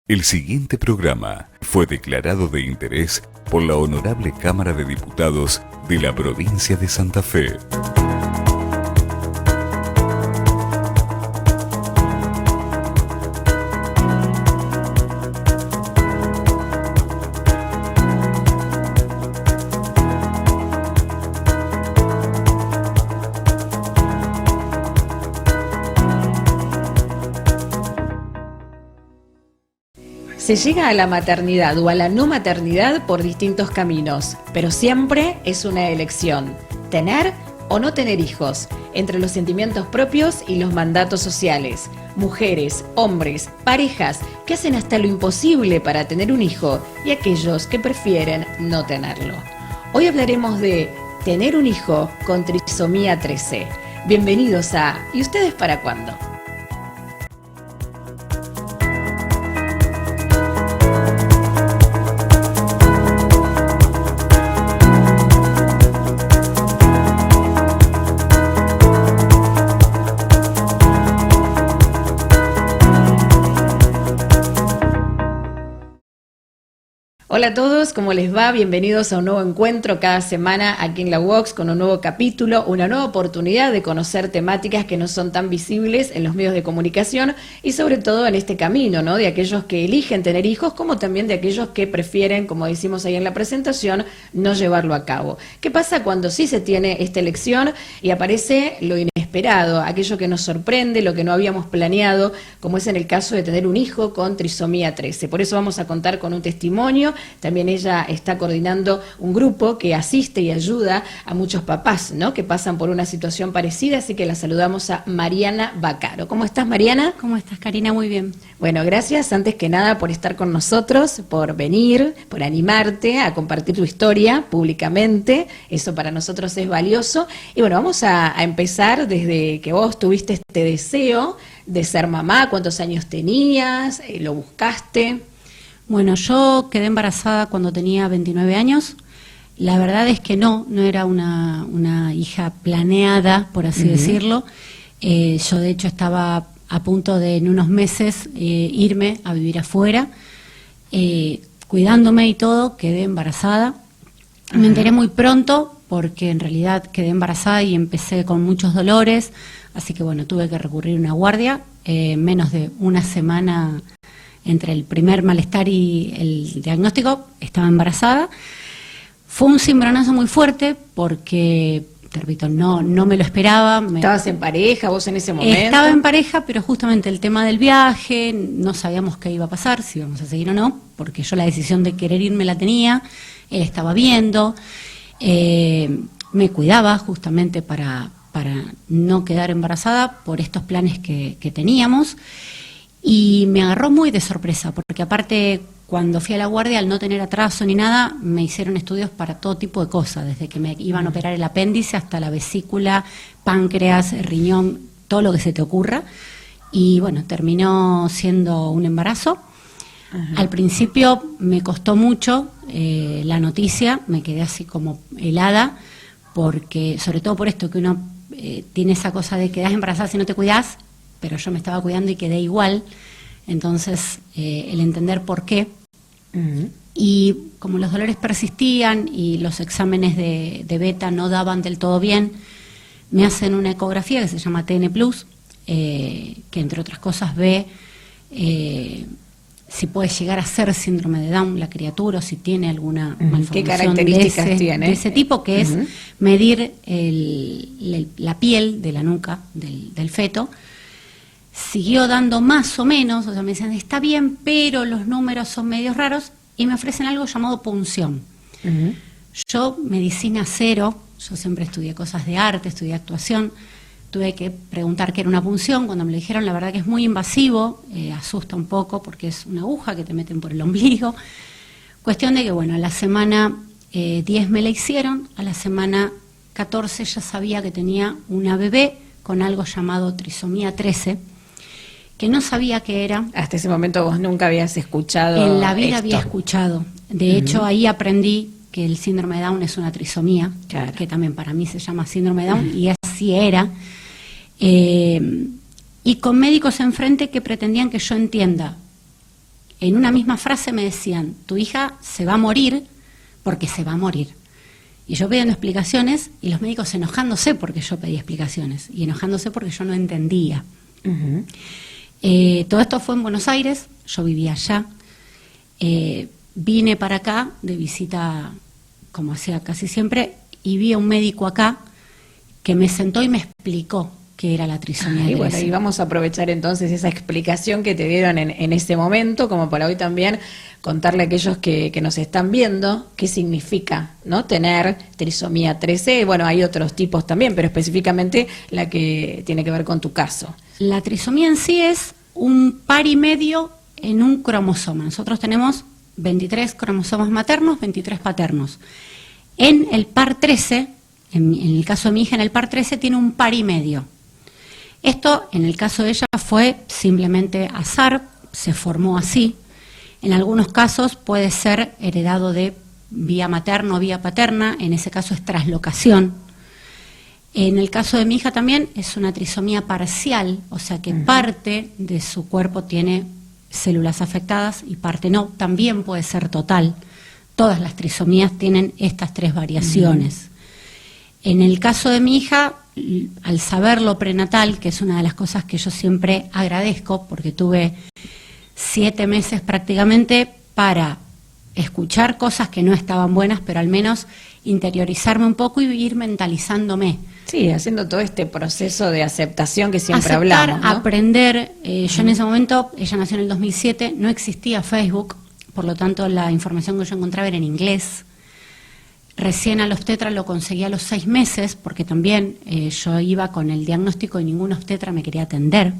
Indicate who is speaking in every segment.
Speaker 1: El siguiente programa fue declarado de interés por la Honorable Cámara de Diputados de la Provincia de Santa Fe.
Speaker 2: Se llega a la maternidad o a la no maternidad por distintos caminos, pero siempre es una elección, tener o no tener hijos, entre los sentimientos propios y los mandatos sociales. Mujeres, hombres, parejas que hacen hasta lo imposible para tener un hijo y aquellos que prefieren no tenerlo. Hoy hablaremos de tener un hijo con trisomía 13. Bienvenidos a ¿Y ustedes para cuándo? Hola a todos, ¿cómo les va? Bienvenidos a un nuevo encuentro cada semana aquí en la UOX con un nuevo capítulo, una nueva oportunidad de conocer temáticas que no son tan visibles en los medios de comunicación y sobre todo en este camino, ¿no? De aquellos que eligen tener hijos como también de aquellos que prefieren, como decimos ahí en la presentación, no llevarlo a cabo. ¿Qué pasa cuando sí se tiene esta elección y aparece lo inesperado, aquello que nos sorprende, lo que no habíamos planeado, como es en el caso de tener un hijo con trisomía 13? Por eso vamos a contar con un testimonio. También ella está coordinando un grupo que asiste y ayuda a muchos papás, ¿no?, que pasan por una situación parecida, así que la saludamos a Mariana Vaccaro. ¿Cómo estás, Mariana?
Speaker 3: ¿Cómo estás, Karina? Muy bien.
Speaker 2: Bueno, gracias antes que nada por estar con nosotros, por venir, por animarte a compartir tu historia públicamente. Eso para nosotros es valioso. Y bueno, vamos a empezar desde que vos tuviste este deseo de ser mamá. ¿Cuántos años tenías? ¿Lo buscaste?
Speaker 3: Bueno, yo quedé embarazada cuando tenía 29 años. La verdad es que no era una hija planeada, por así decirlo. Yo de hecho estaba a punto de en unos meses irme a vivir afuera, cuidándome y todo, quedé embarazada. Me enteré muy pronto porque en realidad quedé embarazada y empecé con muchos dolores, así que bueno, tuve que recurrir a una guardia, menos de una semana. Entre el primer malestar y el diagnóstico, estaba embarazada. Fue un cimbronazo muy fuerte porque, te repito, no me lo esperaba.
Speaker 2: ¿Estabas en pareja vos en ese momento?
Speaker 3: Estaba en pareja, pero justamente el tema del viaje, no sabíamos qué iba a pasar, si íbamos a seguir o no, porque yo la decisión de querer irme la tenía, él estaba viendo, me cuidaba justamente para no quedar embarazada por estos planes que teníamos. Y me agarró muy de sorpresa, porque aparte cuando fui a la guardia, al no tener atraso ni nada, me hicieron estudios para todo tipo de cosas, desde que me iban a operar el apéndice hasta la vesícula, páncreas, riñón, todo lo que se te ocurra. Y bueno, terminó siendo un embarazo. Al principio me costó mucho la noticia, me quedé así como helada, porque sobre todo por esto que uno tiene esa cosa de quedás embarazada si no te cuidás, pero yo me estaba cuidando y quedé igual, entonces el entender por qué. Y como los dolores persistían y los exámenes de beta no daban del todo bien, me hacen una ecografía que se llama TN+, que entre otras cosas ve si puede llegar a ser síndrome de Down la criatura o si tiene alguna malformación.
Speaker 2: ¿Qué características tiene?
Speaker 3: De ese tipo, que es medir la piel de la nuca del feto. Siguió dando más o menos, o sea, me decían, está bien, pero los números son medios raros, y me ofrecen algo llamado punción. Yo, medicina cero, yo siempre estudié cosas de arte, estudié actuación, tuve que preguntar qué era una punción. Cuando me lo dijeron, la verdad que es muy invasivo, asusta un poco, porque es una aguja que te meten por el ombligo. Cuestión de que, bueno, a la semana 10 me la hicieron, a la semana 14 ya sabía que tenía una bebé con algo llamado trisomía 13, que no sabía qué era.
Speaker 2: Hasta ese momento vos nunca habías escuchado
Speaker 3: en la vida
Speaker 2: esto.
Speaker 3: Había escuchado. De hecho, ahí aprendí que el síndrome de Down es una trisomía,
Speaker 2: claro,
Speaker 3: que también para mí se llama síndrome de Down, y así era. Y con médicos enfrente que pretendían que yo entienda en una misma frase me decían, tu hija se va a morir porque se va a morir. Y yo pidiendo explicaciones y los médicos enojándose porque yo pedí explicaciones y enojándose porque yo no entendía.
Speaker 2: Ujú.
Speaker 3: Todo esto fue en Buenos Aires, yo vivía allá. Vine para acá de visita, como hacía casi siempre, y vi a un médico acá que me sentó y me explicó qué era la trisomía
Speaker 2: Y bueno,
Speaker 3: 13.
Speaker 2: y vamos a aprovechar entonces esa explicación que te dieron en ese momento, como para hoy también contarle a aquellos que nos están viendo qué significa, ¿no?, tener trisomía 13. Bueno, hay otros tipos también, pero específicamente la que tiene que ver con tu caso.
Speaker 3: La trisomía en sí es un par y medio en un cromosoma. Nosotros tenemos 23 cromosomas maternos, 23 paternos. En el par 13, en el caso de mi hija, en el par 13 tiene un par y medio. Esto, en el caso de ella, fue simplemente azar, se formó así. En algunos casos puede ser heredado de vía materna o vía paterna, en ese caso es traslocación. En el caso de mi hija también es una trisomía parcial, o sea que parte de su cuerpo tiene células afectadas y parte no, también puede ser total. Todas las trisomías tienen estas tres variaciones. En el caso de mi hija, al saberlo prenatal, que es una de las cosas que yo siempre agradezco, porque tuve 7 meses prácticamente para escuchar cosas que no estaban buenas, pero al menos interiorizarme un poco y ir mentalizándome.
Speaker 2: Sí, haciendo todo este proceso de aceptación que siempre
Speaker 3: Aceptar,
Speaker 2: hablamos, ¿no?
Speaker 3: aprender. Yo en ese momento, ella nació en el 2007, no existía Facebook, por lo tanto la información que yo encontraba era en inglés. Recién al obstetra lo conseguí a los 6 meses, porque también yo iba con el diagnóstico y ningún obstetra me quería atender.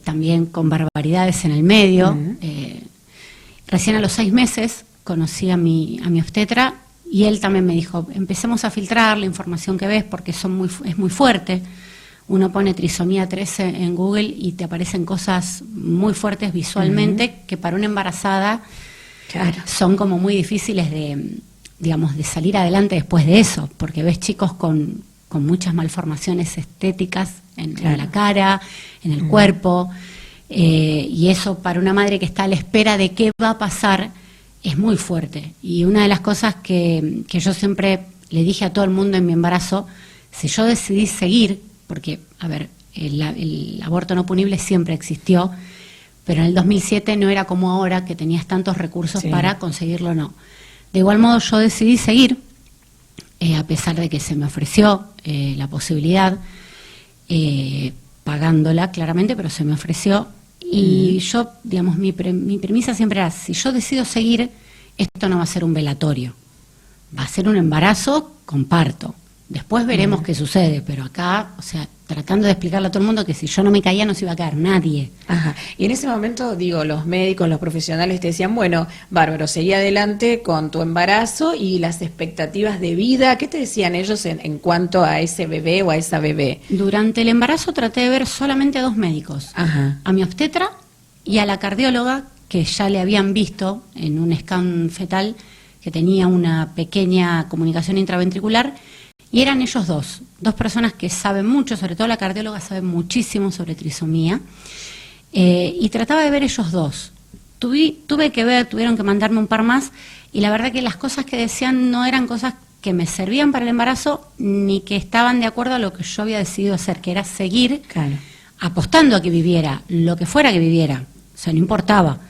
Speaker 3: También con barbaridades en el medio. Recién a los 6 meses conocí a mi obstetra y él también me dijo, empecemos a filtrar la información que ves porque es muy fuerte. Uno pone trisomía 13 en Google y te aparecen cosas muy fuertes visualmente que para una embarazada son como muy difíciles de salir adelante después de eso, porque ves chicos con muchas malformaciones estéticas en la cara, en el cuerpo, y eso para una madre que está a la espera de qué va a pasar es muy fuerte. Y una de las cosas que yo siempre le dije a todo el mundo en mi embarazo, si yo decidí seguir, porque, a ver, el aborto no punible siempre existió, pero en el 2007 no era como ahora que tenías tantos recursos para conseguirlo o no. De igual modo yo decidí seguir, a pesar de que se me ofreció la posibilidad, pagándola claramente, pero se me ofreció. Y yo, digamos, mi premisa siempre era, si yo decido seguir, esto no va a ser un velatorio, va a ser un embarazo con parto. Después veremos qué sucede, pero acá, o sea, tratando de explicarle a todo el mundo que si yo no me caía no se iba a caer nadie.
Speaker 2: Ajá. Y en ese momento, los médicos, los profesionales te decían, bueno, bárbaro, seguí adelante con tu embarazo y las expectativas de vida. ¿Qué te decían ellos en cuanto a ese bebé o a esa bebé?
Speaker 3: Durante el embarazo traté de ver solamente a 2 médicos, a mi obstetra y a la cardióloga, que ya le habían visto en un scan fetal que tenía una pequeña comunicación intraventricular. Y eran ellos dos personas que saben mucho, sobre todo la cardióloga sabe muchísimo sobre trisomía, y trataba de ver ellos dos. Tuve que ver, tuvieron que mandarme un par más, y la verdad que las cosas que decían no eran cosas que me servían para el embarazo, ni que estaban de acuerdo a lo que yo había decidido hacer, que era seguir apostando a que viviera, lo que fuera que viviera, o sea, no importaba.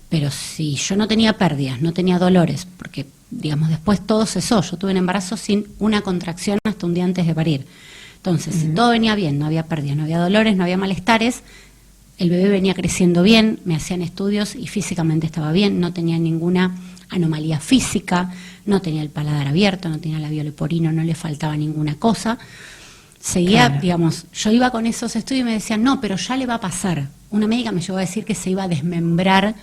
Speaker 3: Pero si yo no tenía pérdidas, no tenía dolores, porque, digamos, después todo cesó. Yo tuve un embarazo sin una contracción hasta un día antes de parir. Entonces, si todo venía bien, no había pérdidas, no había dolores, no había malestares, el bebé venía creciendo bien, me hacían estudios y físicamente estaba bien, no tenía ninguna anomalía física, no tenía el paladar abierto, no tenía labio leporino, no le faltaba ninguna cosa. Seguía, digamos, yo iba con esos estudios y me decían, no, pero ya le va a pasar. Una médica me llegó a decir que se iba a desmembrar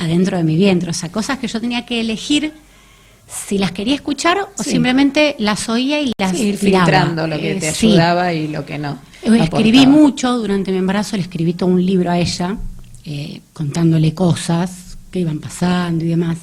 Speaker 3: adentro de mi vientre, o sea, cosas que yo tenía que elegir si las quería escuchar o simplemente las oía y las
Speaker 2: ir
Speaker 3: tiraba.
Speaker 2: filtrando lo que te ayudaba y lo que no.
Speaker 3: Escribí mucho durante mi embarazo, le escribí todo un libro a ella, contándole cosas que iban pasando y demás.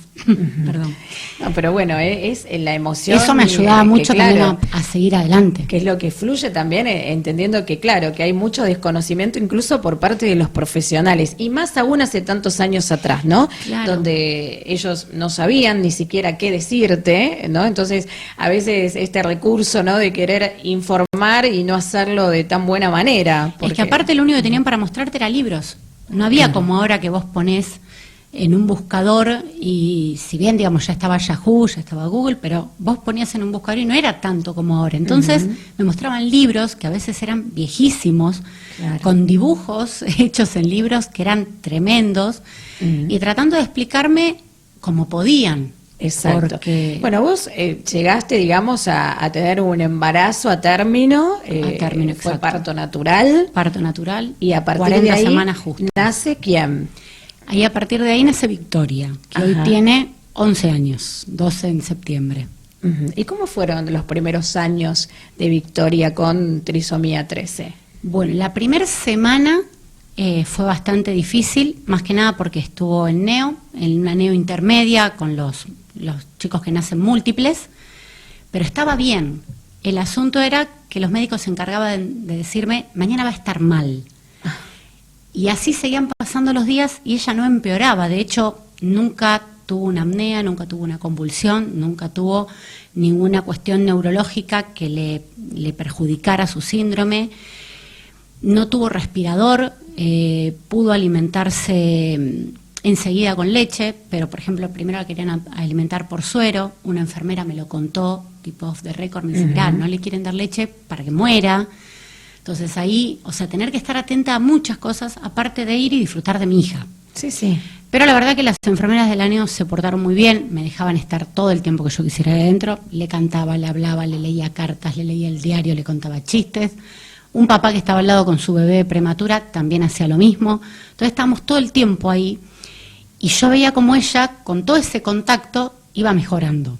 Speaker 3: Perdón.
Speaker 2: No, pero bueno, es la emoción.
Speaker 3: Eso me ayudaba mucho
Speaker 2: claro,
Speaker 3: también a seguir adelante.
Speaker 2: Que es lo que fluye también, entendiendo que, claro, que hay mucho desconocimiento incluso por parte de los profesionales, y más aún hace tantos años atrás, ¿no?
Speaker 3: Claro.
Speaker 2: Donde ellos no sabían ni siquiera qué decirte, ¿no? Entonces, a veces este recurso, ¿no?, de querer informar y no hacerlo de tan buena manera.
Speaker 3: Es que aparte lo único que tenían para mostrarte era libros. No había como ahora que vos ponés en un buscador y si bien, digamos, ya estaba Yahoo, ya estaba Google, pero vos ponías en un buscador y no era tanto como ahora. Entonces me mostraban libros que a veces eran viejísimos,
Speaker 2: Claro.
Speaker 3: con dibujos hechos en libros que eran tremendos y tratando de explicarme como podían.
Speaker 2: Exacto.
Speaker 3: Porque
Speaker 2: Bueno, vos llegaste, digamos, a tener un embarazo a término.
Speaker 3: A término,
Speaker 2: fue
Speaker 3: exacto.
Speaker 2: parto natural.
Speaker 3: parto natural,
Speaker 2: Y a partir
Speaker 3: 40
Speaker 2: de ahí
Speaker 3: semanas justas.
Speaker 2: nace ¿quién?
Speaker 3: Ahí a partir de ahí nace Victoria, que hoy
Speaker 2: Ajá.
Speaker 3: tiene 11 años, 12 en septiembre.
Speaker 2: Ujú. ¿Y cómo fueron los primeros años de Victoria con trisomía 13?
Speaker 3: Bueno, la primera semana fue bastante difícil, más que nada porque estuvo en una neo intermedia con los chicos que nacen múltiples, pero estaba bien. El asunto era que los médicos se encargaban de decirme, mañana va a estar mal. Y así seguían pasando los días y ella no empeoraba. De hecho, nunca tuvo una apnea, nunca tuvo una convulsión, nunca tuvo ninguna cuestión neurológica que le perjudicara su síndrome. No tuvo respirador, pudo alimentarse enseguida con leche, pero por ejemplo primero la querían alimentar por suero. Una enfermera me lo contó, tipo off the record, me dice, mirá, no le quieren dar leche para que muera. Entonces ahí, o sea, tener que estar atenta a muchas cosas, aparte de ir y disfrutar de mi hija.
Speaker 2: Sí, sí.
Speaker 3: Pero la verdad que las enfermeras del año se portaron muy bien, me dejaban estar todo el tiempo que yo quisiera ahí adentro, le cantaba, le hablaba, le leía cartas, le leía el diario, le contaba chistes. Un papá que estaba al lado con su bebé prematura también hacía lo mismo. Entonces estábamos todo el tiempo ahí y yo veía como ella, con todo ese contacto, iba mejorando.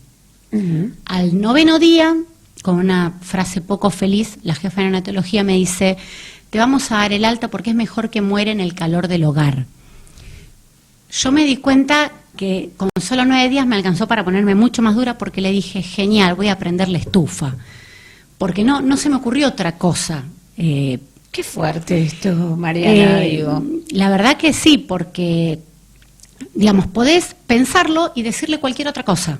Speaker 3: Al 9º día, con una frase poco feliz, la jefa de neonatología me dice, te vamos a dar el alta porque es mejor que muera en el calor del hogar. Yo me di cuenta que con solo 9 días me alcanzó para ponerme mucho más dura porque le dije, genial, voy a prender la estufa. Porque no se me ocurrió otra cosa.
Speaker 2: Qué fuerte esto, Mariana, digo.
Speaker 3: La verdad que sí, porque, digamos, podés pensarlo y decirle cualquier otra cosa.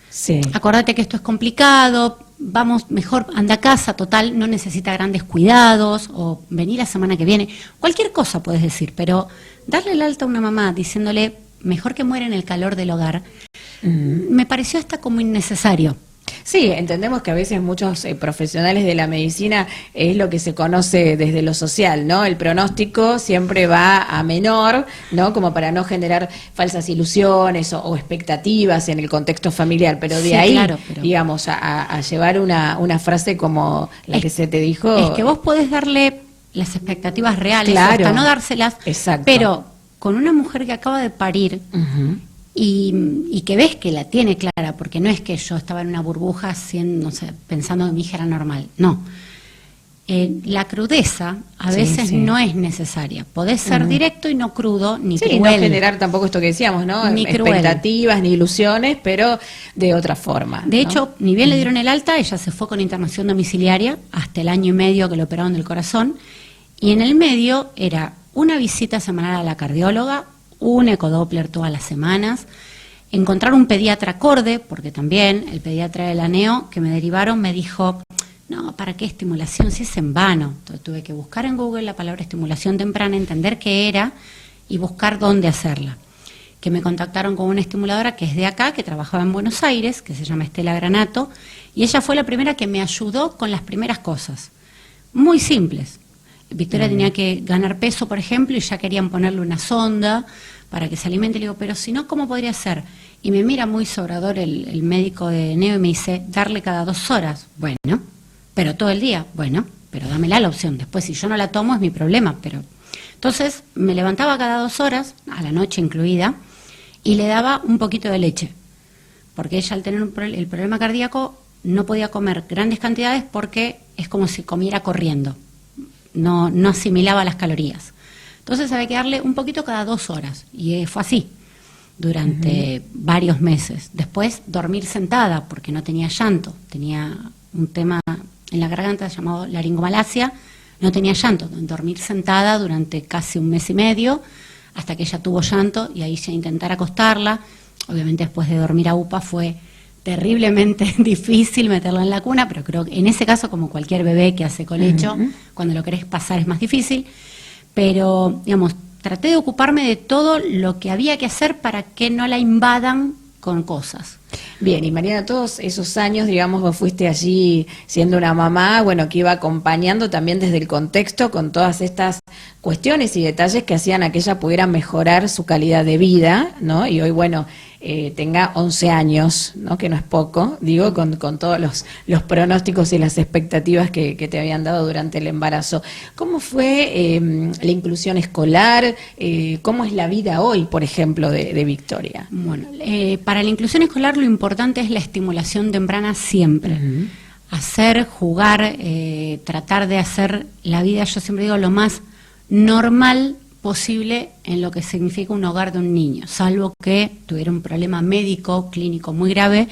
Speaker 2: Sí.
Speaker 3: Acordate que esto es complicado, vamos, mejor anda a casa, total, no necesita grandes cuidados, o vení la semana que viene. Cualquier cosa puedes decir, pero darle el alta a una mamá diciéndole mejor que muera en el calor del hogar, me pareció hasta como innecesario.
Speaker 2: Sí, entendemos que a veces muchos profesionales de la medicina es lo que se conoce desde lo social, ¿no? El pronóstico siempre va a menor, ¿no? Como para no generar falsas ilusiones o expectativas en el contexto familiar, pero de
Speaker 3: Sí,
Speaker 2: ahí,
Speaker 3: claro, pero
Speaker 2: digamos, a llevar una frase como la que se te dijo.
Speaker 3: Es que vos podés darle las expectativas reales,
Speaker 2: Claro.
Speaker 3: hasta no dárselas,
Speaker 2: Exacto.
Speaker 3: pero con una mujer que acaba de parir,
Speaker 2: Ujú.
Speaker 3: y que ves que la tiene clara, porque no es que yo estaba en una burbuja no sé, pensando que mi hija era normal, no. La crudeza a
Speaker 2: Sí,
Speaker 3: veces
Speaker 2: sí.
Speaker 3: no es necesaria. Podés ser directo y no crudo, ni
Speaker 2: Sí,
Speaker 3: cruel.
Speaker 2: no generar tampoco esto que decíamos, ¿no?
Speaker 3: Ni cruel.
Speaker 2: Expectativas, ni ilusiones, pero de otra forma.
Speaker 3: De
Speaker 2: ¿no?
Speaker 3: hecho, ni bien le dieron el alta, ella se fue con internación domiciliaria hasta el 1 año y medio que le operaron del corazón, y en el medio era una visita semanal a la cardióloga, un ecodoppler todas las semanas, encontrar un pediatra acorde, porque también el pediatra de la neo que me derivaron me dijo, no, ¿para qué estimulación si es en vano? Entonces tuve que buscar en Google la palabra estimulación temprana, entender qué era y buscar dónde hacerla. Que me contactaron con una estimuladora que es de acá, que trabajaba en Buenos Aires, que se llama Estela Granato, y ella fue la primera que me ayudó con las primeras cosas, muy simples. Victoria tenía que ganar peso, por ejemplo, y ya querían ponerle una sonda para que se alimente. Le digo, pero si no, ¿cómo podría ser? Y me mira muy sobrador el médico de neo y me dice, darle cada 2 horas. Bueno, pero todo el día. Bueno, pero dámela la opción. Después, si yo no la tomo, es mi problema. Pero entonces, me levantaba cada 2 horas, a la noche incluida, y le daba un poquito de leche. Porque ella, al tener el problema cardíaco, no podía comer grandes cantidades porque es como si comiera corriendo. No asimilaba las calorías. Entonces había que darle un poquito cada 2 horas y fue así. durante varios meses. Después dormir sentada porque no tenía llanto, tenía un tema en la garganta llamado laringomalacia, no tenía llanto, dormir sentada durante casi un mes y medio hasta que ella tuvo llanto y ahí ya intentar acostarla. Obviamente después de dormir a UPA fue terriblemente difícil meterla en la cuna, pero creo que en ese caso, como cualquier bebé que hace colecho, cuando lo querés pasar es más difícil, pero digamos, traté de ocuparme de todo lo que había que hacer para que no la invadan con cosas.
Speaker 2: Bien, y Mariana, todos esos años, digamos, vos fuiste allí siendo una mamá, bueno, que iba acompañando también desde el contexto con todas estas cuestiones y detalles que hacían a que ella pudiera mejorar su calidad de vida, ¿no? Y hoy, bueno, tenga 11 años, ¿no? Que no es poco, digo, con todos los pronósticos y las expectativas que te habían dado durante el embarazo. ¿Cómo fue la inclusión escolar? ¿Cómo es la vida hoy, por ejemplo, de Victoria?
Speaker 3: Bueno, para la inclusión escolar lo importante es la estimulación temprana siempre. Hacer, jugar, tratar de hacer la vida, yo siempre digo, lo más normal posible en lo que significa un hogar de un niño, salvo que tuviera un problema médico, clínico muy grave.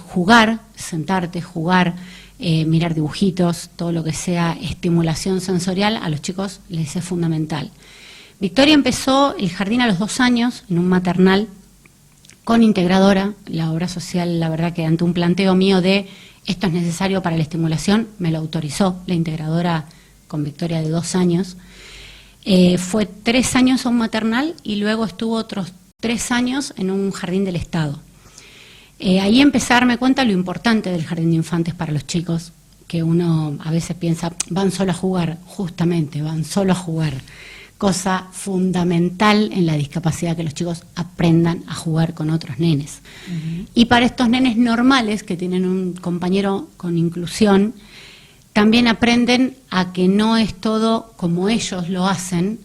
Speaker 3: Jugar, sentarte, jugar, mirar dibujitos, todo lo que sea estimulación sensorial, a los chicos les es fundamental. Victoria empezó el jardín a los 2 años, en un maternal, con integradora. La obra social, la verdad que ante un planteo mío de esto es necesario para la estimulación, me lo autorizó la integradora con Victoria de 2 años. Fue 3 años a un maternal y luego estuvo otros 3 años en un jardín del Estado. Ahí empecé a darme cuenta lo importante del jardín de infantes para los chicos, que uno a veces piensa, van solo a jugar, justamente, van solo a jugar. Cosa fundamental en la discapacidad, que los chicos aprendan a jugar con otros nenes. Y para estos nenes normales, que tienen un compañero con inclusión, también aprenden a que no es todo como ellos lo hacen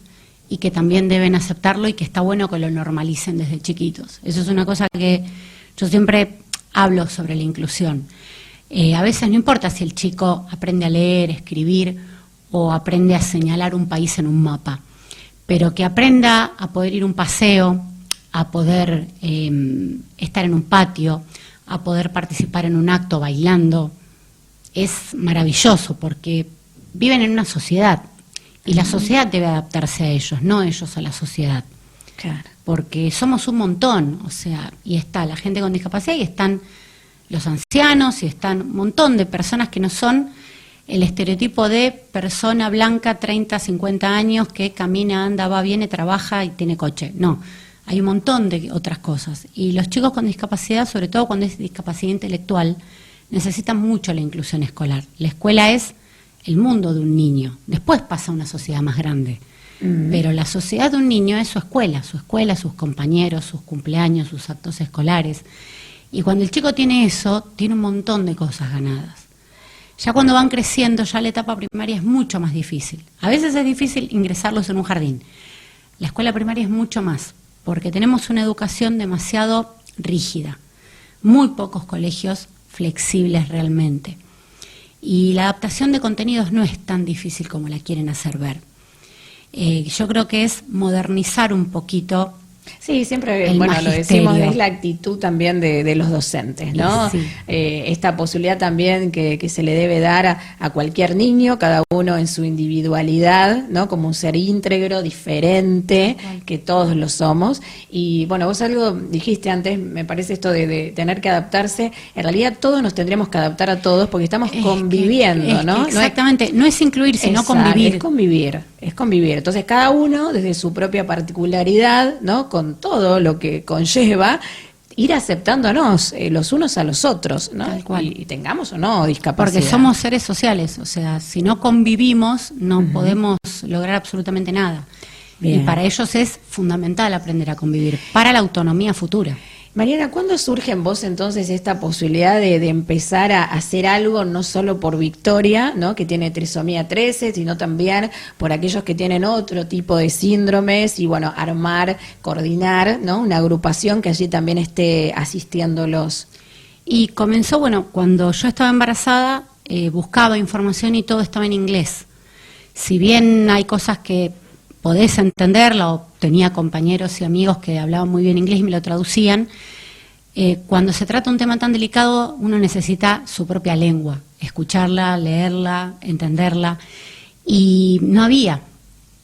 Speaker 3: y que también deben aceptarlo y que está bueno que lo normalicen desde chiquitos. Eso es una cosa que yo siempre hablo sobre la inclusión. A veces no importa si el chico aprende a leer, escribir o aprende a señalar un país en un mapa, pero que aprenda a poder ir a un paseo, a poder estar en un patio, a poder participar en un acto bailando. Es maravilloso porque viven en una sociedad y la sociedad debe adaptarse a ellos, no ellos a la sociedad.
Speaker 2: Claro.
Speaker 3: Porque somos un montón, o sea, y está la gente con discapacidad y están los ancianos y están un montón de personas que no son el estereotipo de persona blanca, 30, 50 años, que camina, anda, va, viene, trabaja y tiene coche. No, hay un montón de otras cosas. Y los chicos con discapacidad, sobre todo cuando es discapacidad intelectual, necesitan mucho la inclusión escolar. La escuela es el mundo de un niño. Después pasa a una sociedad más grande. Pero la sociedad de un niño es su escuela, sus compañeros, sus cumpleaños, sus actos escolares. Y cuando el chico tiene eso, tiene un montón de cosas ganadas. Ya cuando van creciendo, ya la etapa primaria es mucho más difícil. A veces es difícil ingresarlos en un jardín. La escuela primaria es mucho más, porque tenemos una educación demasiado rígida. Muy pocos colegios flexibles realmente. Y la adaptación de contenidos no es tan difícil como la quieren hacer ver. Yo creo que es modernizar un poquito.
Speaker 2: Sí, siempre,
Speaker 3: el
Speaker 2: bueno,
Speaker 3: magisterio.
Speaker 2: lo decimos, es la actitud también de los docentes, ¿no?
Speaker 3: Sí.
Speaker 2: Esta posibilidad también que se le debe dar a cualquier niño, cada uno en su individualidad, ¿no? Como un ser íntegro, diferente, que todos lo somos. Y bueno, vos algo dijiste antes, me parece esto de tener que adaptarse. En realidad todos nos tendríamos que adaptar a todos porque estamos conviviendo, ¿no?
Speaker 3: Exactamente, no es incluir, sino convivir.
Speaker 2: Es convivir. Entonces cada uno desde su propia particularidad, ¿no? Con todo lo que conlleva, ir aceptándonos los unos a los otros, ¿no?
Speaker 3: Tal cual.
Speaker 2: Y tengamos o no discapacidad.
Speaker 3: Porque somos seres sociales, o sea, si no convivimos no podemos lograr absolutamente nada.
Speaker 2: Bien.
Speaker 3: Y para ellos es fundamental aprender a convivir, para la autonomía futura.
Speaker 2: Mariana, ¿cuándo surge en vos entonces esta posibilidad de empezar a hacer algo no solo por Victoria, ¿no? Que tiene trisomía 13, sino también por aquellos que tienen otro tipo de síndromes y bueno, armar, coordinar, ¿no? Una agrupación que allí también esté asistiéndolos?
Speaker 3: Y comenzó, bueno, cuando yo estaba embarazada, buscaba información y todo estaba en inglés. Si bien hay cosas que podés entenderla, o tenía compañeros y amigos que hablaban muy bien inglés y me lo traducían. Cuando se trata de un tema tan delicado, uno necesita su propia lengua, escucharla, leerla, entenderla, y no había,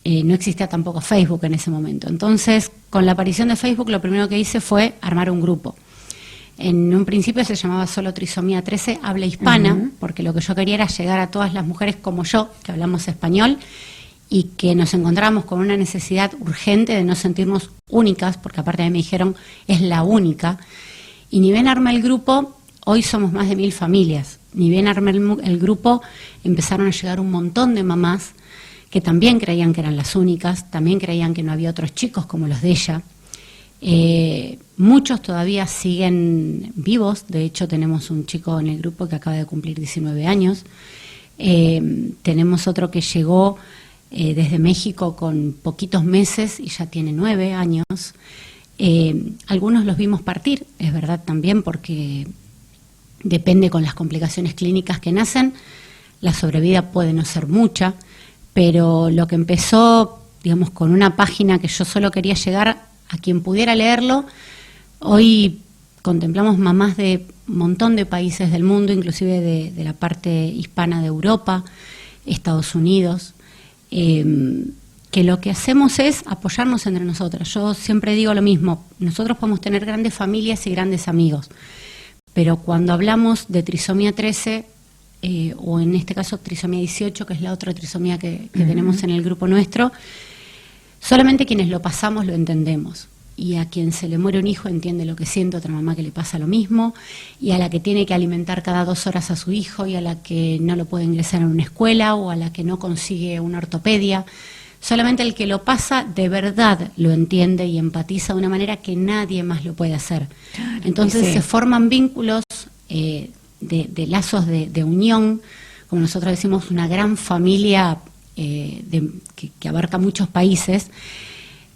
Speaker 3: no existía tampoco Facebook en ese momento. Entonces, con la aparición de Facebook, lo primero que hice fue armar un grupo. En un principio se llamaba solo Trisomía 13, habla hispana, porque lo que yo quería era llegar a todas las mujeres como yo, que hablamos español, y que nos encontramos con una necesidad urgente de no sentirnos únicas, porque aparte de mí me dijeron, es la única. Y ni bien armé el grupo, hoy somos más de 1000 familias. Ni bien armé el grupo, empezaron a llegar un montón de mamás que también creían que eran las únicas, también creían que no había otros chicos como los de ella. Muchos todavía siguen vivos, de hecho tenemos un chico en el grupo que acaba de cumplir 19 años. Tenemos otro que llegó desde México con poquitos meses y ya tiene 9 años. Algunos los vimos partir, es verdad también, porque depende con las complicaciones clínicas que nacen, la sobrevida puede no ser mucha, pero lo que empezó, digamos, con una página que yo solo quería llegar a quien pudiera leerlo, hoy contemplamos mamás de un montón de países del mundo, inclusive de la parte hispana de Europa, Estados Unidos, que lo que hacemos es apoyarnos entre nosotras. Yo siempre digo lo mismo, nosotros podemos tener grandes familias y grandes amigos, pero cuando hablamos de trisomía 13, o en este caso trisomía 18, que es la otra trisomía que tenemos en el grupo nuestro, solamente quienes lo pasamos lo entendemos. Y a quien se le muere un hijo entiende lo que siente otra mamá que le pasa lo mismo, y a la que tiene que alimentar cada 2 horas a su hijo, y a la que no lo puede ingresar en una escuela, o a la que no consigue una ortopedia. Solamente el que lo pasa de verdad lo entiende y empatiza de una manera que nadie más lo puede hacer. Claro, entonces se forman vínculos de lazos de unión, como nosotros decimos, una gran familia que abarca muchos países,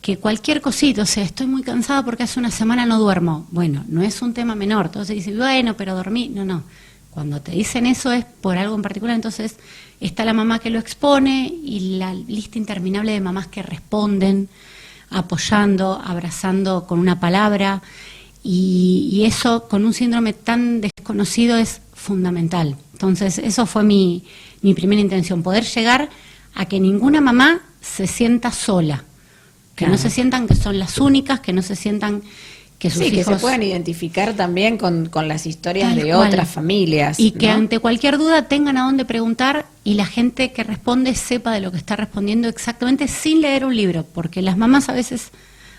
Speaker 3: que cualquier cosita, o sea, estoy muy cansada porque hace una semana no duermo. Bueno, no es un tema menor, entonces dicen, bueno, pero dormí. No. Cuando te dicen eso es por algo en particular, entonces está la mamá que lo expone y la lista interminable de mamás que responden, apoyando, abrazando con una palabra, y eso con un síndrome tan desconocido es fundamental. Entonces eso fue mi primera intención, poder llegar a que ninguna mamá se sienta sola, que no se sientan que son las únicas, que no se sientan que sus hijos...
Speaker 2: que se puedan identificar también con las historias de otras familias.
Speaker 3: Y que ante cualquier duda tengan a dónde preguntar y la gente que responde sepa de lo que está respondiendo exactamente sin leer un libro, porque las mamás a veces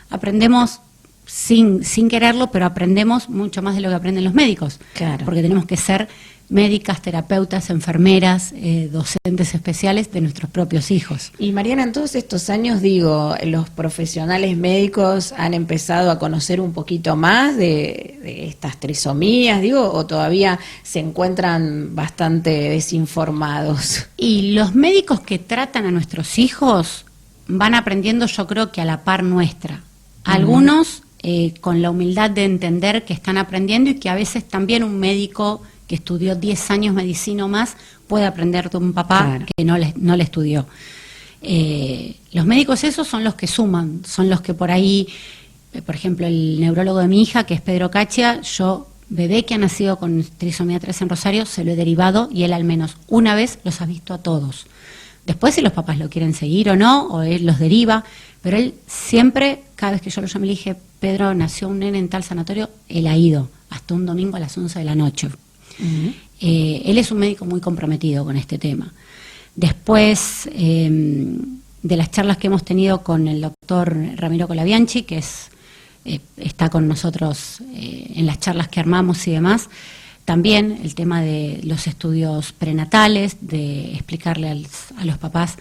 Speaker 3: aprendemos sin quererlo, pero aprendemos mucho más de lo que aprenden los médicos. Claro. Porque tenemos que ser médicas, terapeutas, enfermeras, docentes especiales de nuestros propios hijos.
Speaker 2: Y Mariana, en todos estos años, digo, los profesionales médicos han empezado a conocer un poquito más de estas trisomías, digo, o todavía se encuentran bastante desinformados.
Speaker 3: Y los médicos que tratan a nuestros hijos van aprendiendo, yo creo que a la par nuestra. Algunos con la humildad de entender que están aprendiendo y que a veces también un médico que estudió 10 años medicina o más puede aprender de un papá que no le estudió. Los médicos esos son los que suman, son los que por ahí, por ejemplo, el neurólogo de mi hija, que es Pedro Cachia, yo, bebé que ha nacido con trisomía 13 en Rosario, se lo he derivado y él al menos una vez los ha visto a todos. Después si los papás lo quieren seguir o no, o él los deriva, pero él siempre, cada vez que yo lo llamo y le dije, Pedro, nació un nene en tal sanatorio, él ha ido, hasta un domingo a las 11 de la noche. Él es un médico muy comprometido con este tema. Después de las charlas que hemos tenido con el doctor Ramiro Colabianchi, que está con nosotros en las charlas que armamos y demás, también el tema de los estudios prenatales, de explicarle a los papás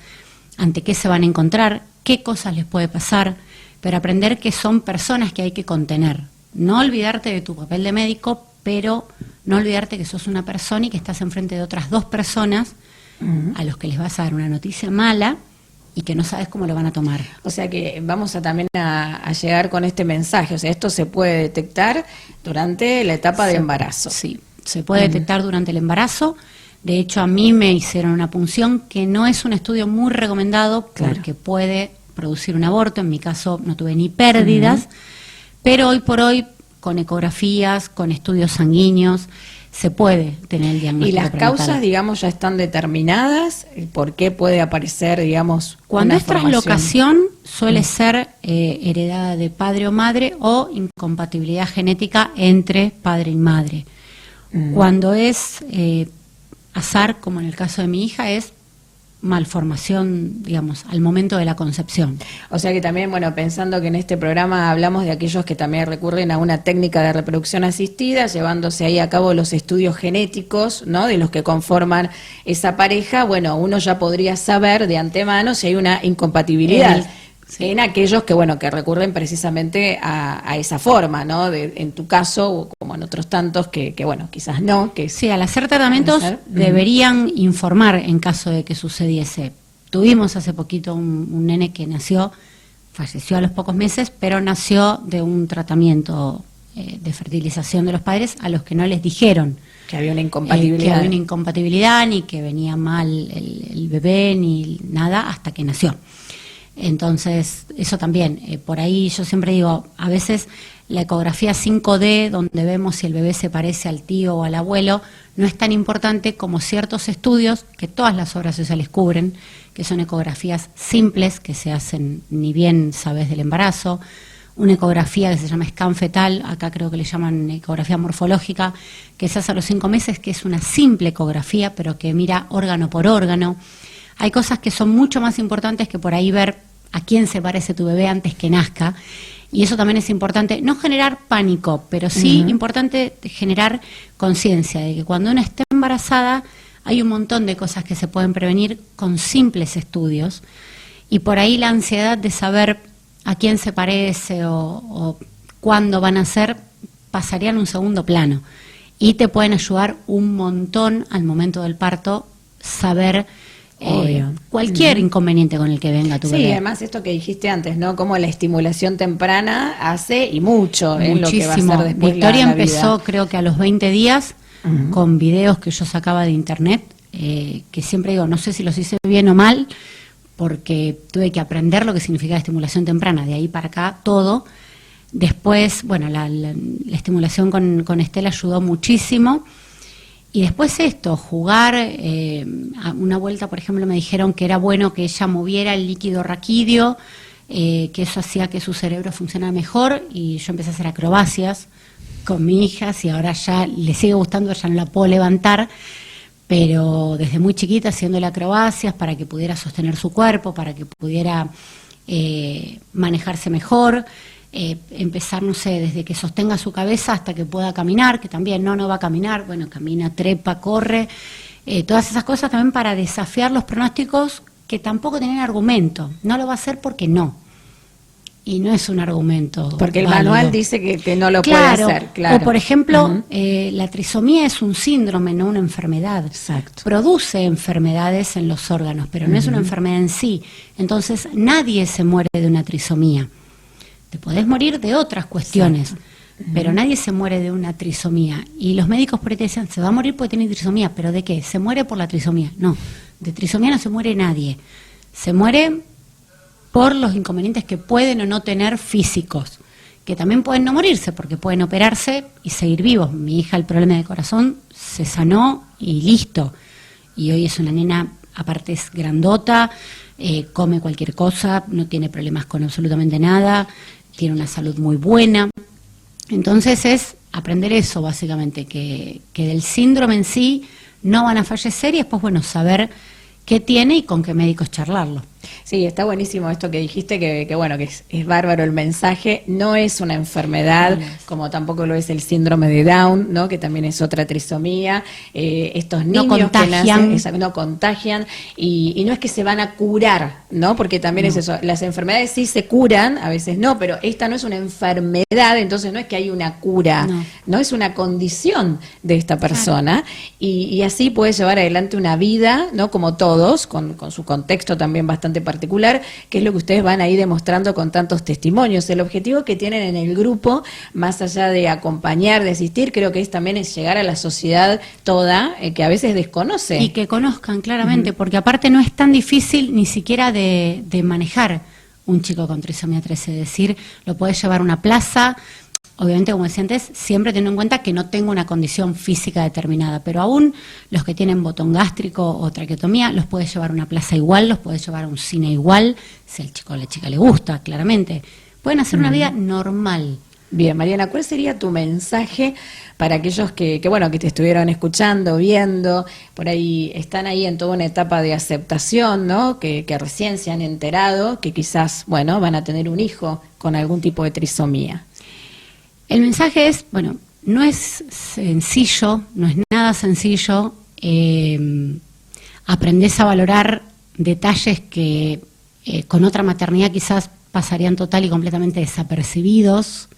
Speaker 3: ante qué se van a encontrar, qué cosas les puede pasar, pero aprender que son personas que hay que contener. No olvidarte de tu papel de médico, pero no olvidarte que sos una persona y que estás enfrente de otras 2 personas a los que les vas a dar una noticia mala y que no sabes cómo lo van a tomar.
Speaker 2: O sea que vamos también a llegar con este mensaje, o sea, esto se puede detectar durante la etapa de embarazo.
Speaker 3: Sí, se puede detectar durante el embarazo. De hecho, a mí me hicieron una punción que no es un estudio muy recomendado porque puede producir un aborto. En mi caso no tuve ni pérdidas, pero hoy por hoy, con ecografías, con estudios sanguíneos, se puede tener el diagnóstico
Speaker 2: ¿Y las
Speaker 3: prenatal.
Speaker 2: causas, digamos, ya están determinadas? ¿Por qué puede aparecer, digamos,
Speaker 3: cuando
Speaker 2: una
Speaker 3: es traslocación suele ser heredada de padre o madre o incompatibilidad genética entre padre y madre. Cuando es azar, como en el caso de mi hija, es malformación, digamos, al momento de la concepción.
Speaker 2: O sea que también, bueno, pensando que en este programa hablamos de aquellos que también recurren a una técnica de reproducción asistida, llevándose ahí a cabo los estudios genéticos, ¿no?, de los que conforman esa pareja, bueno, uno ya podría saber de antemano si hay una incompatibilidad. En aquellos que, bueno, que recurren precisamente a esa forma, ¿no? En tu caso, como en otros tantos, que bueno, quizás no. Que
Speaker 3: sí, al hacer tratamientos deberían informar en caso de que sucediese. Tuvimos hace poquito un nene que nació, falleció a los pocos meses, pero nació de un tratamiento de fertilización de los padres a los que no les dijeron
Speaker 2: que había una incompatibilidad.
Speaker 3: Que había una incompatibilidad, ni que venía mal el bebé, ni nada, hasta que nació. Entonces, eso también, por ahí yo siempre digo, a veces la ecografía 5D, donde vemos si el bebé se parece al tío o al abuelo, no es tan importante como ciertos estudios que todas las obras sociales cubren, que son ecografías simples, que se hacen ni bien sabes del embarazo, una ecografía que se llama scan fetal, acá creo que le llaman ecografía morfológica, que se hace a los 5 meses, que es una simple ecografía, pero que mira órgano por órgano. Hay cosas que son mucho más importantes que por ahí ver a quién se parece tu bebé antes que nazca, y eso también es importante, no generar pánico, pero sí importante generar conciencia de que cuando uno esté embarazada hay un montón de cosas que se pueden prevenir con simples estudios, y por ahí la ansiedad de saber a quién se parece o cuándo van a ser pasarían a un segundo plano, y te pueden ayudar un montón al momento del parto saber cualquier inconveniente con el que venga tu bebé.
Speaker 2: Sí, además esto que dijiste antes, ¿no? Como la estimulación temprana hace y mucho en lo que va a ser después
Speaker 3: Victoria
Speaker 2: la
Speaker 3: empezó
Speaker 2: vida.
Speaker 3: Creo que a los 20 días con videos que yo sacaba de internet, que siempre digo, no sé si los hice bien o mal, porque tuve que aprender lo que significa la estimulación temprana, de ahí para acá todo. Después, bueno, la estimulación con Estela ayudó muchísimo. Y después esto, jugar, a una vuelta, por ejemplo, me dijeron que era bueno que ella moviera el líquido raquídeo, que eso hacía que su cerebro funcionara mejor, y yo empecé a hacer acrobacias con mi hija, y ahora ya le sigue gustando, ya no la puedo levantar, pero desde muy chiquita haciéndole acrobacias para que pudiera sostener su cuerpo, para que pudiera manejarse mejor. Empezar, no sé, desde que sostenga su cabeza hasta que pueda caminar, que también no va a caminar, bueno, camina, trepa, corre, todas esas cosas también para desafiar los pronósticos que tampoco tienen argumento, no lo va a hacer porque no, y no es un argumento
Speaker 2: porque el
Speaker 3: válido.
Speaker 2: manual dice que no lo puede hacer, claro.
Speaker 3: O por ejemplo, la trisomía es un síndrome, no una enfermedad.
Speaker 2: Exacto.
Speaker 3: Produce enfermedades en los órganos, pero no es una enfermedad en sí, entonces nadie se muere de una trisomía. Te podés morir de otras cuestiones, pero nadie se muere de una trisomía. Y los médicos por ahí te decían, se va a morir porque tiene trisomía, ¿pero de qué? ¿Se muere por la trisomía? No, de trisomía no se muere nadie. Se muere por los inconvenientes que pueden o no tener físicos, que también pueden no morirse, porque pueden operarse y seguir vivos. Mi hija, el problema de corazón, se sanó y listo. Y hoy es una nena, aparte es grandota, come cualquier cosa, no tiene problemas con absolutamente nada, tiene una salud muy buena. Entonces es aprender eso básicamente, que del síndrome en sí no van a fallecer, y después, bueno, saber qué tiene y con qué médicos charlarlo.
Speaker 2: Sí, está buenísimo esto que dijiste, que bueno, que es bárbaro el mensaje. No es una enfermedad, como tampoco lo es el síndrome de Down, ¿no? Que también es otra trisomía. Estos niños que nacen, no contagian, y no es que se van a curar, ¿no? Porque también es eso, las enfermedades sí se curan, a veces no, pero esta no es una enfermedad, entonces no es que hay una cura, no es una condición de esta persona, y así puede llevar adelante una vida, ¿no? Como todos, con su contexto también bastante particular, que es lo que ustedes van ahí demostrando con tantos testimonios. El objetivo que tienen en el grupo, más allá de acompañar, de asistir, creo que es también llegar a la sociedad toda, que a veces desconoce.
Speaker 3: Y que conozcan claramente, porque aparte no es tan difícil ni siquiera de manejar un chico con trisomía 13, es decir, lo puede llevar a una plaza. Obviamente, como decía antes, siempre teniendo en cuenta que no tengo una condición física determinada, pero aún los que tienen botón gástrico o traqueotomía los puede llevar a una plaza igual, los puede llevar a un cine igual, si al chico o la chica le gusta, claramente. Pueden hacer una vida normal.
Speaker 2: Bien, Mariana, ¿cuál sería tu mensaje para aquellos que te estuvieron escuchando, viendo, por ahí están ahí en toda una etapa de aceptación, ¿no? Que recién se han enterado que quizás, van a tener un hijo con algún tipo de trisomía?
Speaker 3: El mensaje es, no es sencillo, no es nada sencillo. Aprendés a valorar detalles que con otra maternidad quizás pasarían total y completamente desapercibidos.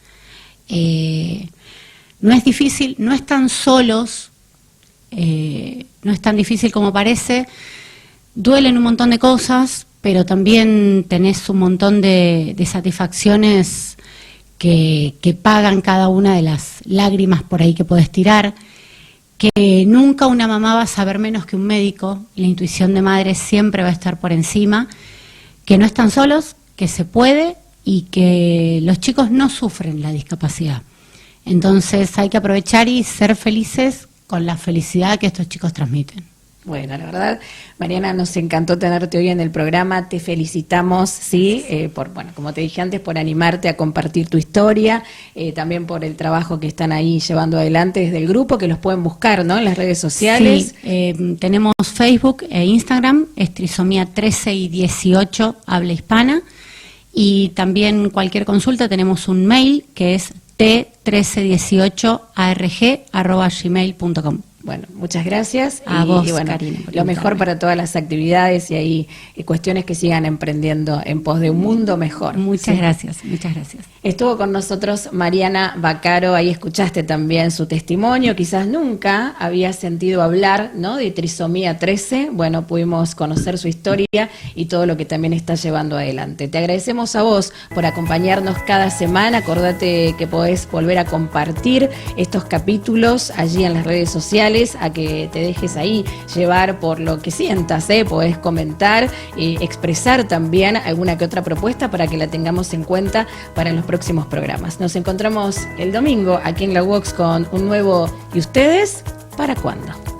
Speaker 3: No es difícil, no están solos, no es tan difícil como parece. Duelen un montón de cosas, pero también tenés un montón de satisfacciones que pagan cada una de las lágrimas por ahí que podés tirar, que nunca una mamá va a saber menos que un médico, la intuición de madre siempre va a estar por encima, que no están solos, que se puede y que los chicos no sufren la discapacidad. Entonces hay que aprovechar y ser felices con la felicidad que estos chicos transmiten.
Speaker 2: Bueno, la verdad, Mariana, nos encantó tenerte hoy en el programa, te felicitamos, sí, como te dije antes, por animarte a compartir tu historia, también por el trabajo que están ahí llevando adelante desde el grupo, que los pueden buscar, ¿no?, en las redes sociales.
Speaker 3: Sí, tenemos Facebook e Instagram, es Trisomía 13 y 18, habla hispana, y también cualquier consulta tenemos un mail que es t1318arg@gmail.com.
Speaker 2: Bueno, muchas gracias.
Speaker 3: A vos, Karina,
Speaker 2: lo mejor para todas las actividades y ahí cuestiones que sigan emprendiendo en pos de un mundo mejor.
Speaker 3: Muchas gracias.
Speaker 2: Estuvo con nosotros Mariana Vaccaro, ahí escuchaste también su testimonio, quizás nunca había sentido hablar, ¿no?, de trisomía 13, pudimos conocer su historia y todo lo que también está llevando adelante. Te agradecemos a vos por acompañarnos cada semana, acordate que podés volver a compartir estos capítulos allí en las redes sociales, a que te dejes ahí llevar por lo que sientas, podés comentar, expresar también alguna que otra propuesta para que la tengamos en cuenta para los próximos programas. Nos encontramos el domingo aquí en la UOX con un nuevo ¿Y ustedes para cuándo?